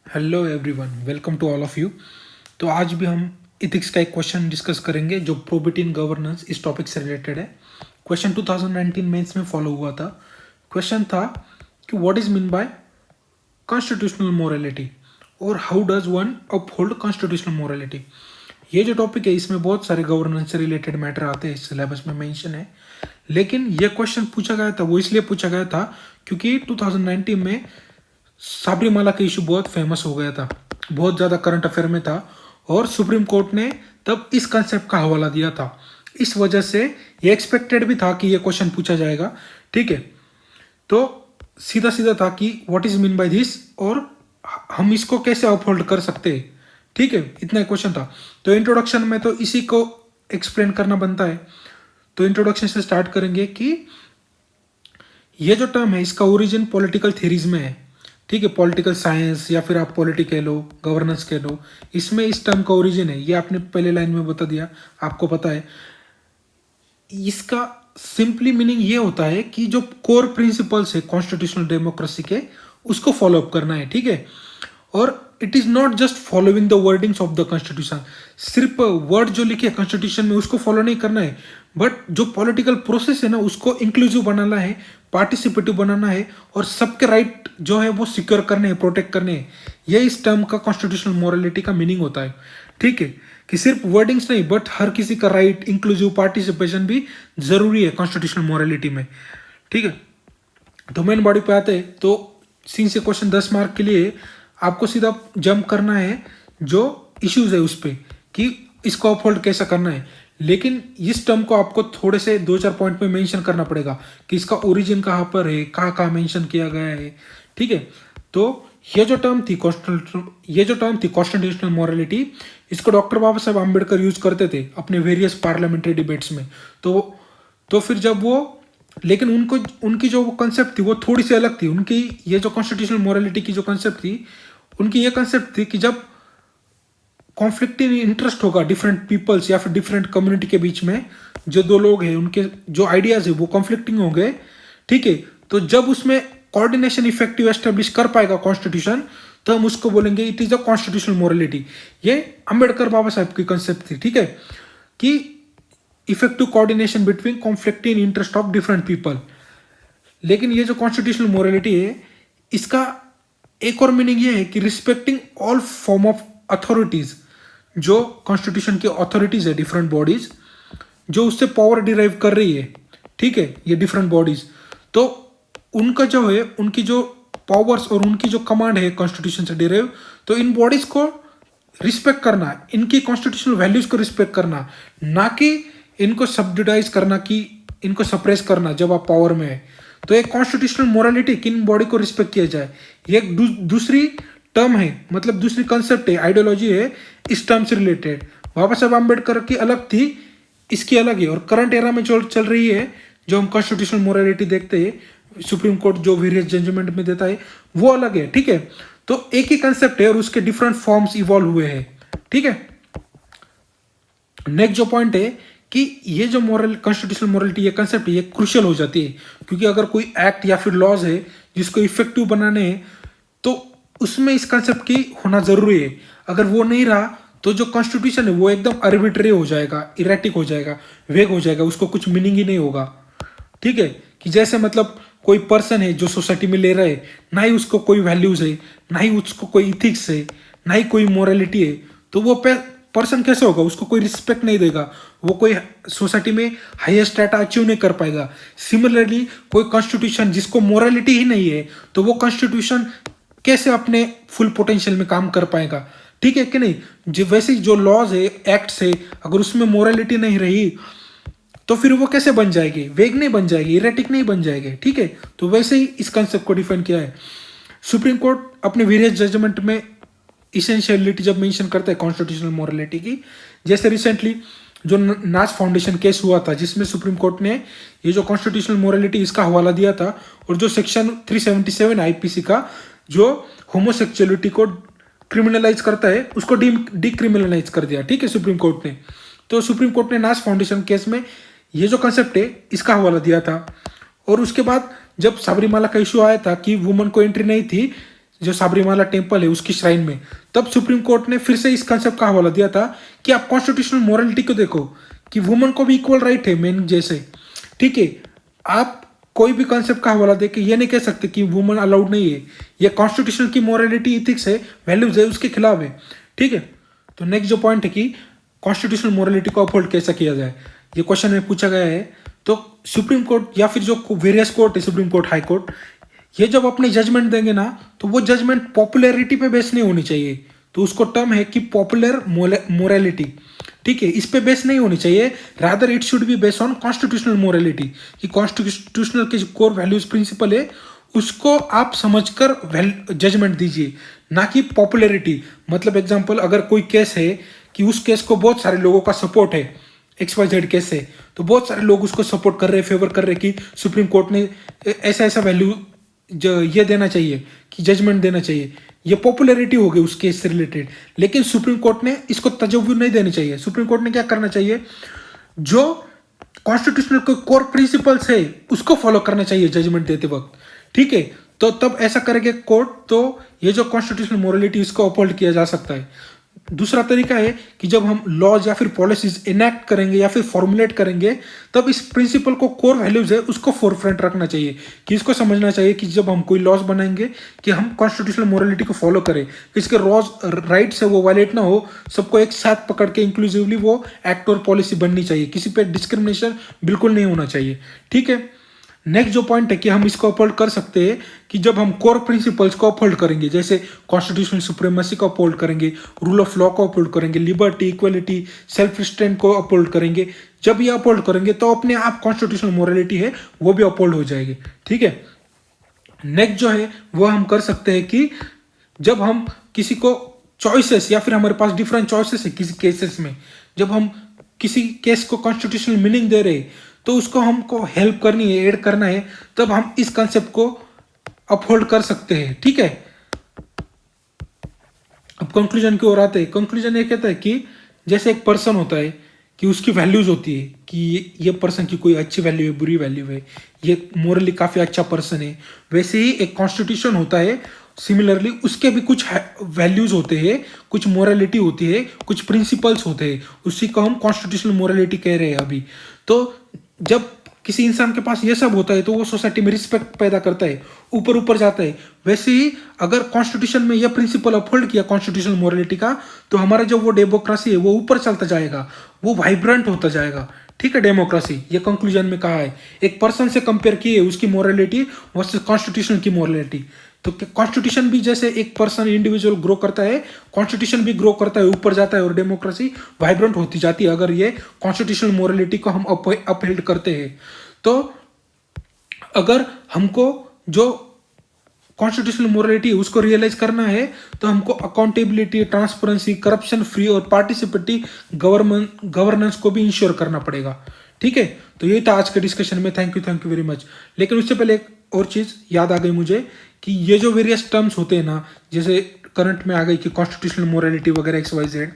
Hello everyone, welcome to all of you. तो आज भी हम इथिक्स का एक क्वेश्चन डिस्कस करेंगे जो प्रोबिटी इन गवर्नेंस इस टॉपिक से रिलेटेड है। क्वेश्चन 2019 मेंस में फॉलो हुआ था। क्वेश्चन था कि what is mean by constitutional morality और how does one uphold constitutional morality. ये जो टॉपिक है इसमें बहुत सारे गवर्नेंस से रिलेटेड मैटर आते हैं, इस सिलेबस में मेंशन है। लेकिन ये क्वेश्चन पूछा गया था, वो इसलिए पूछा गया था क्योंकि 2019 में साबरीमाला का इशू बहुत फेमस हो गया था, बहुत ज़्यादा करंट अफेयर में था और सुप्रीम कोर्ट ने तब इस कंसेप्ट का हवाला दिया था। इस वजह से ये एक्सपेक्टेड भी था कि ये क्वेश्चन पूछा जाएगा। ठीक है, तो सीधा सीधा था कि what is mean by this और हम इसको कैसे अपहोल्ड कर सकते हैं। ठीक है, इतना क्वेश्चन था। तो इंट्रोडक्शन में तो इसी को एक्सप्लेन करना बनता है। तो इंट्रोडक्शन से स्टार्ट करेंगे कि ये जो टर्म है इसका ओरिजिन पॉलिटिकल थ्योरीज में है। ठीक है, पॉलिटिकल साइंस या फिर आप पॉलिटी कह लो, गवर्नेंस कह लो, इसमें इस टर्म का ओरिजिन है। ये आपने पहले लाइन में बता दिया, आपको पता है। इसका सिंपली मीनिंग ये होता है कि जो कोर प्रिंसिपल्स है कॉन्स्टिट्यूशनल डेमोक्रेसी के, उसको फॉलो अप करना है। ठीक है, और it is not just following the wordings of the constitution. सिर्फ वर्ड जो लिखे कॉन्स्टिट्यूशन में उसको फॉलो नहीं करना है, बट जो पॉलिटिकल प्रोसेस है ना उसको इंक्लूसिव बनाना है, पार्टिसिपेटिव बनाना है और सबके राइट जो है वो सिक्योर करने हैं, प्रोटेक्ट करने हैं। ये इस टर्म का कॉन्स्टिट्यूशनल मोरालिटी का मीनिंग होता है। ठीक है, कि सिर्फ वर्डिंग्स नहीं बट हर किसी का राइट, इंक्लूसिव पार्टिसिपेशन भी जरूरी है कॉन्स्टिट्यूशनल मोरालिटी में। ठीक है, तो मेन बॉडी पे आते हैं। तो सिंस ये क्वेश्चन 10 मार्क के लिए आपको सीधा जंप करना है जो इश्यूज है उस पर कि इसको अपहोल्ड कैसे करना है। लेकिन इस टर्म को आपको थोड़े से 2-4 पॉइंट में मेंशन करना पड़ेगा कि इसका ओरिजिन कहाँ पर है, कहाँ कहाँ मेंशन किया गया है। ठीक है, तो ये जो टर्म थी कॉन्स्टिट्यूशनल मोरालिटी, इसको डॉक्टर बाबा साहब आम्बेडकर यूज करते थे अपने वेरियस पार्लियामेंट्री डिबेट्स में। तो फिर जब वो, लेकिन उनकी जो कंसेप्ट थी वो थोड़ी सी अलग थी। उनकी ये जो कॉन्स्टिट्यूशनल मोरालिटी की जो कंसेप्ट थी, उनकी ये कंसेप्ट थी कि जब कॉन्फ्लिक्टिंग इंटरेस्ट होगा डिफरेंट पीपल्स या फिर डिफरेंट कम्युनिटी के बीच में, जो दो लोग हैं उनके जो आइडियाज है वो कॉन्फ्लिक्टिंग हो गए। ठीक है, तो जब उसमें कोऑर्डिनेशन इफेक्टिव एस्टेब्लिश कर पाएगा कॉन्स्टिट्यूशन, तो हम उसको बोलेंगे it is a constitutional morality. ये अंबेडकर बाबा साहब की कंसेप्ट थी। ठीक है, कि effective coordination between conflicting interest of different people. लेकिन ये जो कॉन्स्टिट्यूशनल मोरालिटी है, इसका एक और मीनिंग ये है कि respecting all form of authorities. जो कॉन्स्टिट्यूशन की अथॉरिटीज है, डिफरेंट बॉडीज जो उससे पावर डिराइव कर रही है। ठीक है, ये डिफरेंट बॉडीज, तो उनका जो है, उनकी जो पावर्स और उनकी जो कमांड है कॉन्स्टिट्यूशन से डिराइव, तो इन बॉडीज को रिस्पेक्ट करना, इनकी कॉन्स्टिट्यूशनल वैल्यूज को रिस्पेक्ट करना, ना कि इनको सब्सिडाइज करना, कि इनको सप्रेस करना जब आप पावर में है। तो एक कॉन्स्टिट्यूशनल मोरालिटी कि इन बॉडी को रिस्पेक्ट किया जाए, ये एक दूसरी टर्म है, मतलब दूसरी कंसेप्ट है, आइडियोलॉजी है इस टर्म से रिलेटेड। बाबा साहब आम्बेडकर की अलग थी, इसकी अलग है। और करंट एरा में जो चल रही है, जो हम कॉन्स्टिट्यूशनल मोरालिटी देखते हैं, सुप्रीम कोर्ट जो वेरियस जजमेंट में देता है, वो अलग है। ठीक है, तो एक ही कंसेप्ट है और उसके डिफरेंट फॉर्म्स इवॉल्व हुए हैं। ठीक है, नेक्स्ट जो पॉइंट है कि ये जो कॉन्स्टिट्यूशनल मोरालिटी ये कंसेप्ट ये क्रूशियल हो जाती है, क्योंकि अगर कोई एक्ट या फिर लॉज है जिसको इफेक्टिव बनाने हैं, तो उसमें इस कंसेप्ट की होना जरूरी है। अगर वो नहीं रहा तो जो कॉन्स्टिट्यूशन है वो एकदम आर्बिट्रेरी हो जाएगा, इरेटिक हो जाएगा, वेग हो जाएगा, उसको कुछ मीनिंग ही नहीं होगा। ठीक है, कि जैसे मतलब कोई पर्सन है जो सोसाइटी में ले रहा है, ना ही उसको कोई वैल्यूज है, ना ही उसको कोई इथिक्स है, ना ही कोई मोरालिटी है, तो वो पर्सन कैसे होगा, उसको कोई रिस्पेक्ट नहीं देगा, वो कोई सोसाइटी में हाईएस्ट स्टेटा अचीव नहीं कर पाएगा। सिमिलरली कोई कॉन्स्टिट्यूशन जिसको मोरालिटी ही नहीं है, तो वो कॉन्स्टिट्यूशन कैसे अपने फुल पोटेंशियल में काम कर पाएगा। ठीक है कि नहीं, जो वैसे जो लॉज है, एक्ट्स है, अगर उसमें मोरालिटी नहीं रही तो फिर वो कैसे बन जाएगी, वेग नहीं बन जाएगी, इरेटिक नहीं बन जाएगी। ठीक है, तो वैसे ही इस कंसेप्ट को डिफाइन किया है सुप्रीम कोर्ट अपने वेरियस जजमेंट में। इसेंशियलिटी जब मेंशन करता है कॉन्स्टिट्यूशनल मोरालिटी की, जैसे रिसेंटली जो नाच फाउंडेशन केस हुआ था, जिसमें सुप्रीम कोर्ट ने ये जो कॉन्स्टिट्यूशनल मोरालिटी इसका हवाला दिया था, और जो सेक्शन 377 आईपीसी का जो होमोसेक्सुअलिटी को क्रिमिनलाइज करता है, उसको डिक्रिमिनलाइज कर दिया। ठीक है, सुप्रीम कोर्ट ने। तो सुप्रीम कोर्ट ने नाच फाउंडेशन केस में ये जो कंसेप्ट है इसका हवाला दिया था। और उसके बाद जब साबरीमाला का इशू आया था कि वुमन को एंट्री नहीं थी जो साबरीमाला टेम्पल है उसकी श्राइन में, तब सुप्रीम कोर्ट ने फिर से इस कंसेप्ट का हवाला दिया था कि आप कॉन्स्टिट्यूशनल मोरालिटी को देखो कि वुमन को भी इक्वल राइट है मेन जैसे। ठीक है, आप कोई भी कंसेप्ट का हवाला देके ये नहीं कह सकते कि वुमन अलाउड नहीं है, ये कॉन्स्टिट्यूशन की मोरालिटी इथिक्स है, वैल्यूज है, उसके खिलाफ है। ठीक है, तो नेक्स्ट जो पॉइंट है कि कॉन्स्टिट्यूशनल मोरालिटी को अपहोल्ड कैसा किया जाए, ये क्वेश्चन में पूछा गया है। तो सुप्रीम कोर्ट या फिर जो वेरियस कोर्ट है, सुप्रीम कोर्ट, हाई कोर्ट, ये जब अपनी जजमेंट देंगे ना तो वो जजमेंट पॉपुलैरिटी पे बेस नहीं होनी चाहिए। तो उसको टर्म है कि पॉपुलर मोरालिटी। ठीक है, इस पे बेस नहीं होनी चाहिए, rather it should be base on constitutional morality, कि कॉन्स्टिट्यूशनल के जो कोर वैल्यूज प्रिंसिपल है उसको आप समझकर जजमेंट दीजिए, ना कि पॉपुलैरिटी। मतलब एग्जांपल, अगर कोई केस है कि उस केस को बहुत सारे लोगों का सपोर्ट है, XYZ केस है, तो बहुत सारे लोग उसको सपोर्ट कर रहे हैं, फेवर कर रहे हैं कि सुप्रीम कोर्ट ने ऐसा ऐसा वैल्यू जो ये देना चाहिए कि जजमेंट देना चाहिए, ये पॉपुलैरिटी हो गई उस केस से रिलेटेड। लेकिन सुप्रीम कोर्ट ने इसको तजव्वुर नहीं देनी चाहिए। सुप्रीम कोर्ट ने क्या करना चाहिए, जो कॉन्स्टिट्यूशनल के कोर प्रिंसिपल्स है उसको फॉलो करना चाहिए जजमेंट देते वक्त। ठीक है, तो तब ऐसा करेंगे कोर्ट, तो ये जो कॉन्स्टिट्यूशनल मोरालिटी इसको अपहोल्ड किया जा सकता है। दूसरा तरीका है कि जब हम लॉज या फिर पॉलिसीज इनैक्ट करेंगे या फिर फॉर्मुलेट करेंगे, तब इस प्रिंसिपल को, कोर वैल्यूज है उसको फोरफ्रंट रखना चाहिए, कि इसको समझना चाहिए कि जब हम कोई लॉज बनाएंगे कि हम कॉन्स्टिट्यूशनल मोरालिटी को फॉलो करें, कि इसके लॉज राइट्स है वो वायलेट ना हो, सबको एक साथ पकड़ के इंक्लूसिवली वो एक्ट और पॉलिसी बननी चाहिए, किसी पे डिस्क्रिमिनेशन बिल्कुल नहीं होना चाहिए। ठीक है, नेक्स्ट जो पॉइंट है कि हम इसको अपहोल्ड कर सकते हैं कि जब हम कोर प्रिंसिपल्स को अपहोल्ड करेंगे, जैसे कॉन्स्टिट्यूशनल सुप्रीमेसी को अपहोल्ड करेंगे, रूल ऑफ लॉ को अपहोल्ड करेंगे, लिबर्टी, इक्वलिटी, सेल्फ रिस्ट्रेंट को अपहोल्ड करेंगे। जब ये अपहोल्ड करेंगे तो अपने आप कॉन्स्टिट्यूशनल मोरालिटी है वो भी अपहोल्ड हो जाएगी। ठीक है, नेक्स्ट जो है वो हम कर सकते हैं कि जब हम किसी को चॉइसेस या फिर हमारे पास डिफरेंट चॉइसेस है किसी केसेस में, जब हम किसी केस को कॉन्स्टिट्यूशनल मीनिंग दे रहे हैं तो उसको हमको हेल्प करनी है, ऐड करना है, तब हम इस कंसेप्ट को अपहोल्ड कर सकते हैं। ठीक है, अब कंक्लूजन की ओर आते हैं। कंक्लूजन ये कहता है कि जैसे एक पर्सन होता है कि उसकी वैल्यूज होती है कि ये पर्सन की कोई अच्छी वैल्यू है, बुरी वैल्यू है, ये मोरली काफ़ी अच्छा पर्सन है, वैसे ही एक कॉन्स्टिट्यूशन होता है, सिमिलरली उसके भी कुछ वैल्यूज होते हैं, कुछ मोरालिटी होती है, कुछ प्रिंसिपल्स होते हैं, उसी को हम कॉन्स्टिट्यूशनल मोरालिटी कह रहे हैं अभी। तो जब किसी इंसान के पास ये सब होता है तो वो सोसाइटी में रिस्पेक्ट पैदा करता है, ऊपर ऊपर जाता है। वैसे ही अगर कॉन्स्टिट्यूशन में यह प्रिंसिपल अपहोल्ड किया कॉन्स्टिट्यूशनल मोरालिटी का, तो हमारा जो वो डेमोक्रेसी है वो ऊपर चलता जाएगा, वो वाइब्रेंट होता जाएगा। ठीक है, डेमोक्रेसी, ये कंक्लूजन में कहा है। एक पर्सन से कंपेयर किए उसकी मोरालिटी वर्सेस कॉन्स्टिट्यूशन की मोरालिटी, तो कॉन्स्टिट्यूशन भी जैसे एक पर्सन इंडिविजुअल ग्रो करता है, कॉन्स्टिट्यूशन भी ग्रो करता है, ऊपर जाता है, और डेमोक्रेसी वाइब्रेंट होती जाती है अगर ये कॉन्स्टिट्यूशनल मोरालिटी को हम अपहोल्ड करते हैं। तो अगर हमको जो कॉन्स्टिट्यूशनल मोरालिटी है उसको रियलाइज करना है तो हमको अकाउंटेबिलिटी, ट्रांसपेरेंसी, करप्शन फ्री और पार्टिसिपेटिव गवर्नेंस को भी इंश्योर करना पड़ेगा। ठीक है, तो ये था आज के डिस्कशन में। Thank you very much. लेकिन उससे पहले एक और चीज़ याद आ गई मुझे कि ये जो वेरियस टर्म्स होते हैं ना, जैसे करंट में आ गई कि कॉन्स्टिट्यूशनल मोरालिटी वगैरह XYZ,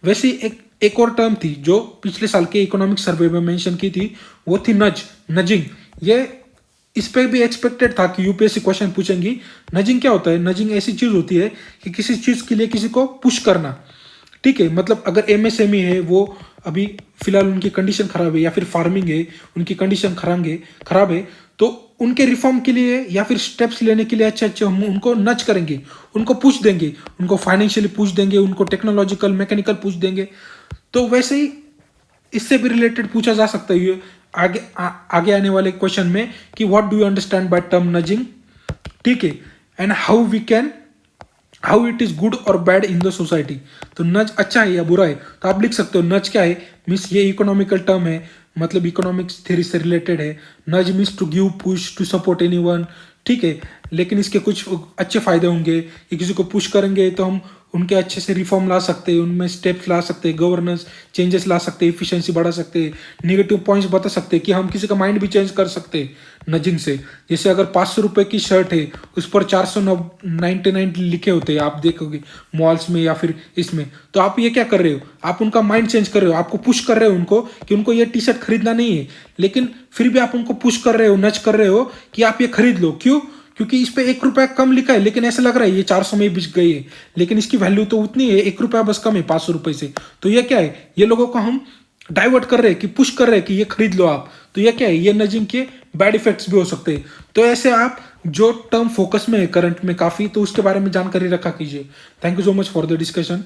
वैसे ही एक और टर्म थी जो पिछले साल के इकोनॉमिक सर्वे में मेंशन की थी, वो थी नजिंग। ये इस पे भी एक्सपेक्टेड था कि यूपीएससी क्वेश्चन पूछेंगी। नजिंग क्या होता है? नजिंग ऐसी चीज होती है कि किसी चीज के लिए किसी को पुश करना। ठीक है, मतलब अगर MSME है, वो अभी फिलहाल उनकी कंडीशन खराब है, या फिर फार्मिंग है उनकी कंडीशन खराब है, तो उनके रिफॉर्म के लिए या फिर स्टेप्स लेने के लिए अच्छे हम उनको नच करेंगे, उनको पुश देंगे, उनको फाइनेंशियली पुश देंगे, उनको टेक्नोलॉजिकल मैकेनिकल पुश देंगे। तो वैसे ही इससे भी रिलेटेड पूछा जा सकता है ये आगे आने वाले क्वेश्चन में कि what do you understand by term nudging. ठीक है, and how it is good और बैड इन द सोसाइटी। तो नज अच्छा है या बुरा है, तो आप लिख सकते हो नज क्या है, मीन्स ये इकोनॉमिकल टर्म है, मतलब इकोनॉमिक्स थ्योरी से रिलेटेड है। Nudge means to give, push, to support anyone. ठीक है, लेकिन इसके कुछ अच्छे फायदे होंगे कि किसी को पुश करेंगे तो हम उनके अच्छे से रिफॉर्म ला सकते हैं, उनमें स्टेप्स ला सकते हैं, गवर्नेंस चेंजेस ला सकते हैं, एफिशिएंसी बढ़ा सकते हैं, नेगेटिव पॉइंट्स बता सकते हैं कि हम किसी का माइंड भी चेंज कर सकते हैं नजिंग से। जैसे अगर 500 रुपये की शर्ट है, उस पर 499 लिखे होते हैं, आप देखोगे मॉल्स में या फिर इसमें, तो आप ये क्या कर रहे हो, आप उनका माइंड चेंज कर रहे हो, आपको पुश कर रहे हो उनको कि उनको ये टी शर्ट खरीदना नहीं है, लेकिन फिर भी आप उनको पुश कर रहे हो, नच कर रहे हो कि आप ये खरीद लो। क्यों? क्योंकि इस पे 1 रुपया कम लिखा है, लेकिन ऐसा लग रहा है ये 400 में ही बिक गई है, लेकिन इसकी वैल्यू तो उतनी है, 1 रुपया बस कम है 500 रुपए से। तो ये क्या है, ये लोगों को हम डाइवर्ट कर रहे हैं कि पुश कर रहे हैं कि ये खरीद लो आप। तो ये क्या है, ये नजिंग के बैड इफेक्ट्स भी हो सकते हैं। तो ऐसे आप जो टर्म फोकस में है करंट में काफी, तो उसके बारे में जानकारी रखा कीजिए। Thank you so much for the discussion.